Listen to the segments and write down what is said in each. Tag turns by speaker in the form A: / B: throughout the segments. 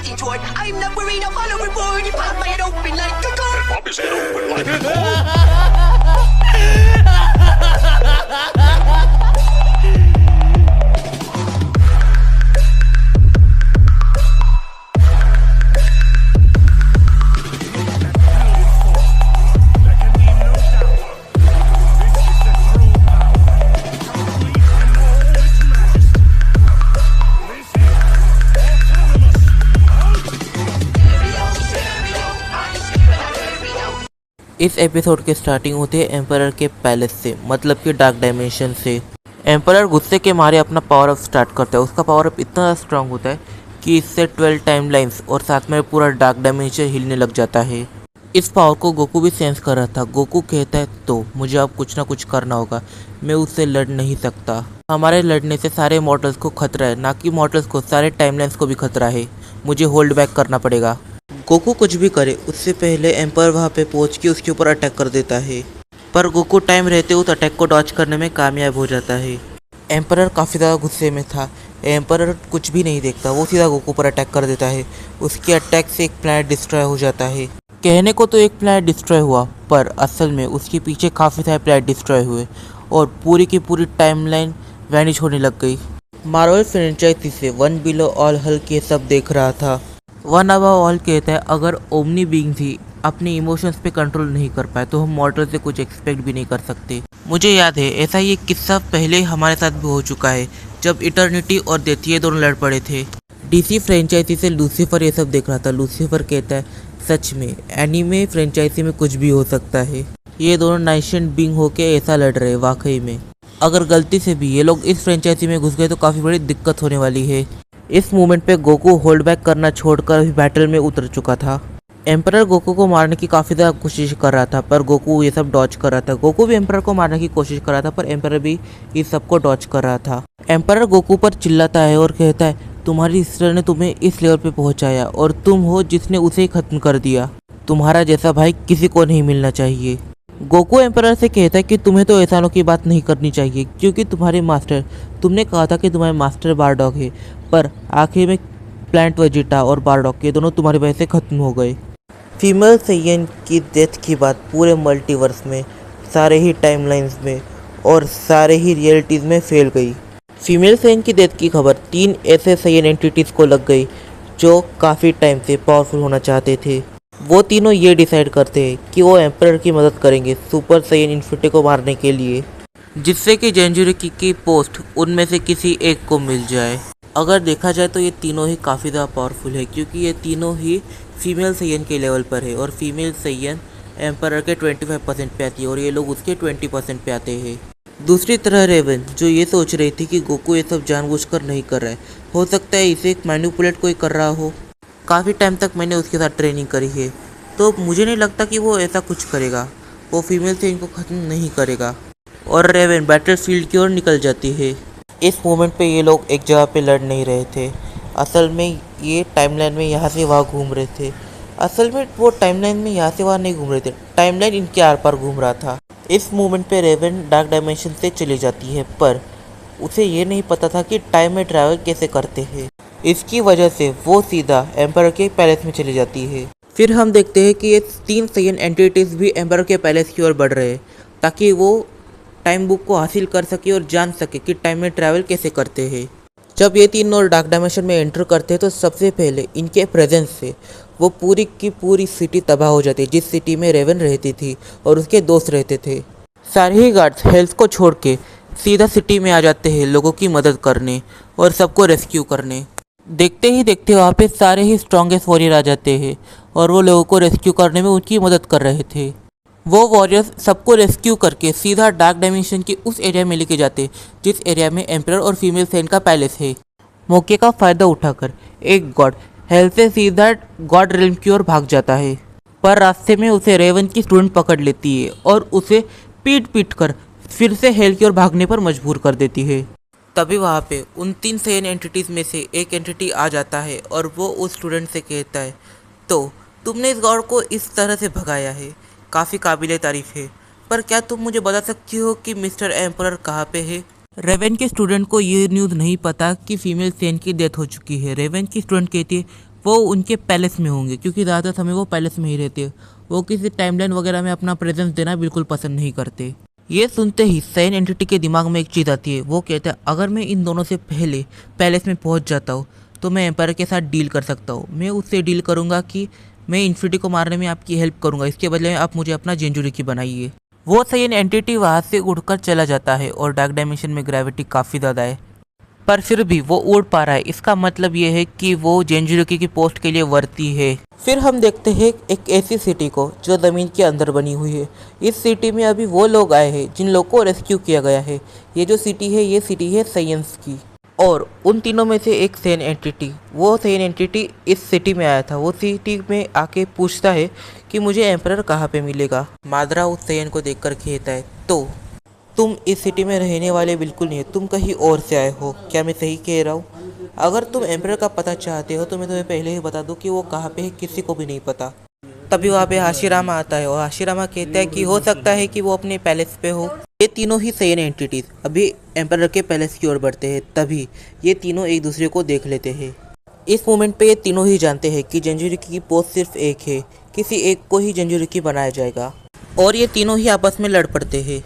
A: attitude. I'm not worried, I'm all overboard. You pop my head open like a gun.
B: Pop his head open like a
C: इस episode के starting होते है emperor के palace से, मतलब कि dark dimension से। एम्परर गुस्से के मारे अपना पावर अप स्टार्ट करता है। उसका पावर अप इतना स्ट्रांग होता है कि इससे 12 टाइमलाइंस और साथ में पूरा डार्क डायमेंशन हिलने लग जाता है। इस पावर को गोकू भी सेंस कर रहा था। गोकू कहता है तो मुझे अब कुछ ना कुछ करना होगा, मैं उससे लड़ नहीं सकता। हमारे लड़ने से सारे मॉडल्स को खतरा है, ना कि मॉडल्स को, सारे टाइमलाइंस को भी खतरा है। मुझे होल्ड बैक करना पड़ेगा। गोकू कुछ भी करे उससे पहले एम्पर वहाँ पे पहुँच के उसके ऊपर अटैक कर देता है, पर गोकू टाइम रहते उस अटैक को डॉच करने में कामयाब हो जाता है। एम्परर काफ़ी ज़्यादा गुस्से में था। एम्परर कुछ भी नहीं देखता, वो सीधा गोकू पर अटैक कर देता है। उसके अटैक से एक प्लैनेट डिस्ट्रॉय हो जाता है। कहने को तो एक प्लैनेट डिस्ट्रॉय हुआ, पर असल में उसके पीछे काफ़ी सारे प्लैनेट डिस्ट्रॉय हुए और पूरी की पूरी टाइमलाइन वैनिश होने लग गई। मार्वल फ्रेंचाइजी से वन बिलो ऑल हल्क ये सब देख रहा था। वन अबव ऑल कहता है अगर ओमनी बीइंग्स ही अपने इमोशंस पे कंट्रोल नहीं कर पाए तो हम मॉडल से कुछ एक्सपेक्ट भी नहीं कर सकते। मुझे याद है ऐसा ये किस्सा पहले हमारे साथ भी हो चुका है, जब इटर्निटी और डेथ ये दोनों लड़ पड़े थे। डीसी फ्रेंचाइजी से लूसीफर ये सब देख रहा था। लूसीफर कहता है सच में एनीमे फ्रेंचाइजी में कुछ भी हो सकता है। ये दोनों नाइशेंट बीइंग होके ऐसा लड़ रहे वाकई में। अगर गलती से भी ये लोग इस फ्रेंचाइजी में घुस गए तो काफ़ी बड़ी दिक्कत होने वाली है। इस मोमेंट पे गोकू होल्ड बैक करना छोड़कर अभी बैटल में उतर चुका था। एम्परर गोकू को मारने की काफ़ी ज़्यादा कोशिश कर रहा था, पर गोकू ये सब डॉच कर रहा था। गोकू भी एम्परर को मारने की कोशिश कर रहा था, पर एम्परर भी इस सब को डॉच कर रहा था। एम्परर गोकू पर चिल्लाता है और कहता है तुम्हारी सिस्टर ने तुम्हें इस लेवल पे पहुंचाया और तुम हो जिसने उसे ख़त्म कर दिया। तुम्हारा जैसा भाई किसी को नहीं मिलना चाहिए। गोकू एम्परर से कहता है कि तुम्हें तो एहसानों की बात नहीं करनी चाहिए, क्योंकि तुम्हारे मास्टर, तुमने कहा था कि तुम्हारे मास्टर बारडॉग है, पर आखिर में प्लांट वेजिटा और बारडॉग ये दोनों तुम्हारी वजह से ख़त्म हो गए। फीमेल सैयन की डेथ की बात पूरे मल्टीवर्स में, सारे ही टाइमलाइंस में और सारे ही रियलिटीज़ में फैल गई। फीमेल सैयन की डेथ की खबर 3 ऐसे सैयन एंटिटीज़ को लग गई जो काफ़ी टाइम से पावरफुल होना चाहते थे। वो तीनों ये डिसाइड करते हैं कि वो एम्परर की मदद करेंगे सुपर सैयन इन्फिनिटी को मारने के लिए, जिससे कि जेंजुरिकी की पोस्ट उनमें से किसी एक को मिल जाए। अगर देखा जाए तो ये तीनों ही काफ़ी ज़्यादा पावरफुल है, क्योंकि ये तीनों ही फीमेल सैयन के लेवल पर है और फीमेल सैयन एम्परर के 25% पे आती है और ये लोग उसके 20% पे आते हैं। दूसरी तरह रेवन जो ये सोच रही थी कि गोकू ये सब जानबूझकर नहीं कर रहा है, हो सकता है इसे एक मैनिपुलेट कोई कर रहा हो। काफ़ी टाइम तक मैंने उसके साथ ट्रेनिंग करी है, तो मुझे नहीं लगता कि वो ऐसा कुछ करेगा। वो फीमेल सैयन को ख़त्म नहीं करेगा। और रेवन बैटल फील्ड की ओर निकल जाती है। इस मोमेंट पे ये लोग एक जगह पे लड़ नहीं रहे थे। असल में ये टाइमलाइन में यहाँ से वहाँ घूम रहे थे। असल में वो टाइमलाइन में यहाँ से वहाँ नहीं घूम रहे थे, टाइमलाइन इनके आर पार घूम रहा था। इस मोमेंट पे रेवन डार्क डायमेंशन से चली जाती है, पर उसे ये नहीं पता था कि टाइम में ट्रैवल कैसे करते हैं। इसकी वजह से वो सीधा एम्परर के पैलेस में चली जाती है। फिर हम देखते हैं कि ये 3 सैयन एंटिटीज़ भी एम्परर के पैलेस की ओर बढ़ रहे हैं, ताकि वो टाइम बुक को हासिल कर सके और जान सके कि टाइम में ट्रैवल कैसे करते हैं। जब ये तीनों डार्क डायमेंशन में एंटर करते हैं तो सबसे पहले इनके प्रेजेंस से वो पूरी की पूरी सिटी तबाह हो जाती है, जिस सिटी में रेवन रहती थी और उसके दोस्त रहते थे। सारे ही गार्ड्स हेल्थ को छोड़ के सीधा सिटी में आ जाते हैं लोगों की मदद करने और सबको रेस्क्यू करने। देखते ही देखते वहाँ पे सारे ही स्ट्रॉन्गेस्ट वॉरियर आ जाते हैं और वो लोगों को रेस्क्यू करने में उनकी मदद कर रहे थे। वो वॉरियर्स सबको रेस्क्यू करके सीधा डार्क डायमेंशन के उस एरिया में लेके जाते जिस एरिया में एम्परर और फीमेल सैयन का पैलेस है। मौके का फ़ायदा उठाकर एक गॉड हेल से सीधा गॉड रिल्म की ओर भाग जाता है, पर रास्ते में उसे रेवन की स्टूडेंट पकड़ लेती है और उसे पीट पीट कर फिर से हेल की ओर भागने पर मजबूर कर देती है। तभी वहाँ पे उन 3 सैयन एंटिटीज़ में से एक एंटिटी आ जाता है और वो उस स्टूडेंट से कहता है तो तुमने इस गॉड को इस तरह से भगाया है, काफ़ी काबिले तारीफ़ है, पर क्या तुम मुझे बता सकती हो कि मिस्टर एम्परर कहाँ पे है? रेवन के स्टूडेंट को ये न्यूज़ नहीं पता कि फीमेल सैयन की डेथ हो चुकी है। रेवन की स्टूडेंट कहती है वो उनके पैलेस में होंगे, क्योंकि ज़्यादा समय वो पैलेस में ही रहते हैं। वो किसी टाइमलाइन वगैरह में अपना प्रेजेंस देना बिल्कुल पसंद नहीं करते। ये सुनते ही साइन एंटिटी के दिमाग में एक चीज़ आती है। वो कहता है अगर मैं इन दोनों से पहले पैलेस में पहुंच जाता हूँ तो मैं एम्पायर के साथ डील कर सकता हूँ। मैं उससे डील करूँगा कि मैं इन्फिनिटी को मारने में आपकी हेल्प करूँगा, इसके बदले में आप मुझे अपना जिंजुरिकी बनाइए। वो साइन एंटिटी वहाँ से उड़कर चला जाता है और डार्क डायमेंशन में ग्रेविटी काफ़ी ज़्यादा है, पर फिर भी वो उड़ पा रहा है। इसका मतलब ये है कि वो जेंजुरुकी की पोस्ट के लिए वर्ती है। फिर हम देखते हैं एक ऐसी सिटी को जो ज़मीन के अंदर बनी हुई है। इस सिटी में अभी वो लोग आए हैं जिन लोगों को रेस्क्यू किया गया है। ये जो सिटी है, ये सिटी है साइंस की, और उन तीनों में से एक सेन एंटिटी, वो सेन एंटिटी इस सिटी में आया था। वो सिटी में आके पूछता है कि मुझे एम्परर कहाँ पे मिलेगा। माद्रा उस सेन को देखकर कहता है तो तुम इस सिटी में रहने वाले बिल्कुल नहीं हो, तुम कहीं और से आए हो, क्या मैं सही कह रहा हूँ? अगर तुम एम्परर का पता चाहते हो तो मैं तुम्हें पहले ही बता दूँ कि वो कहाँ पे है, किसी को भी नहीं पता। तभी वहाँ पे हाशिरामा आता है और हाशिरामा कहता है कि हो सकता है कि वो अपने पैलेस पे हो। ये तीनों ही सेन एंटिटीज अभी एम्परर के पैलेस की ओर बढ़ते हैं। तभी ये तीनों एक दूसरे को देख लेते हैं। इस मोमेंट पे ये तीनों ही जानते हैं कि जेंजुरिकी की पोस्ट सिर्फ एक है, किसी एक को ही जेंजुरिकी बनाया जाएगा, और ये तीनों ही आपस में लड़ पड़ते हैं।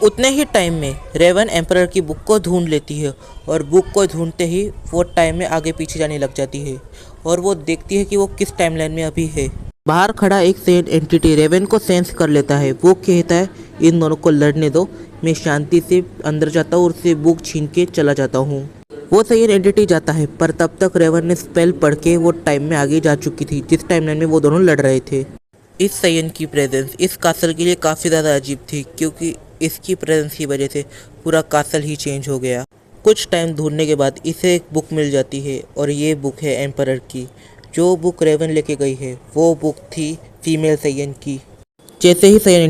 C: उतने ही टाइम में रेवन एम्परर की बुक को ढूंढ लेती है, और बुक को ढूंढते ही वो टाइम में आगे पीछे जाने लग जाती है, और वो देखती है कि वो किस टाइमलाइन में अभी है। बाहर खड़ा एक सेंट एंटिटी रेवन को सेंस कर लेता है। वो कहता है इन दोनों को लड़ने दो, मैं शांति से अंदर जाता हूँ और उससे बुक छीन के चला जाता हूँ। वो सेंट एंटिटी जाता है, पर तब तक रेवन ने स्पेल पढ़ के वो टाइम में आगे जा चुकी थी जिस टाइमलाइन में वो दोनों लड़ रहे थे। इस साइन की प्रेजेंस इस कासल के लिए काफ़ी ज़्यादा अजीब थी, क्योंकि इसकी प्रेजेंस की वजह से पूरा कासल ही चेंज हो गया। कुछ टाइम ढूंढने के बाद इसे एक बुक मिल जाती है, और ये बुक है एम्परर की। जो बुक रेवन लेके गई है वो बुक थी फीमेल साइन की। जैसे ही साइन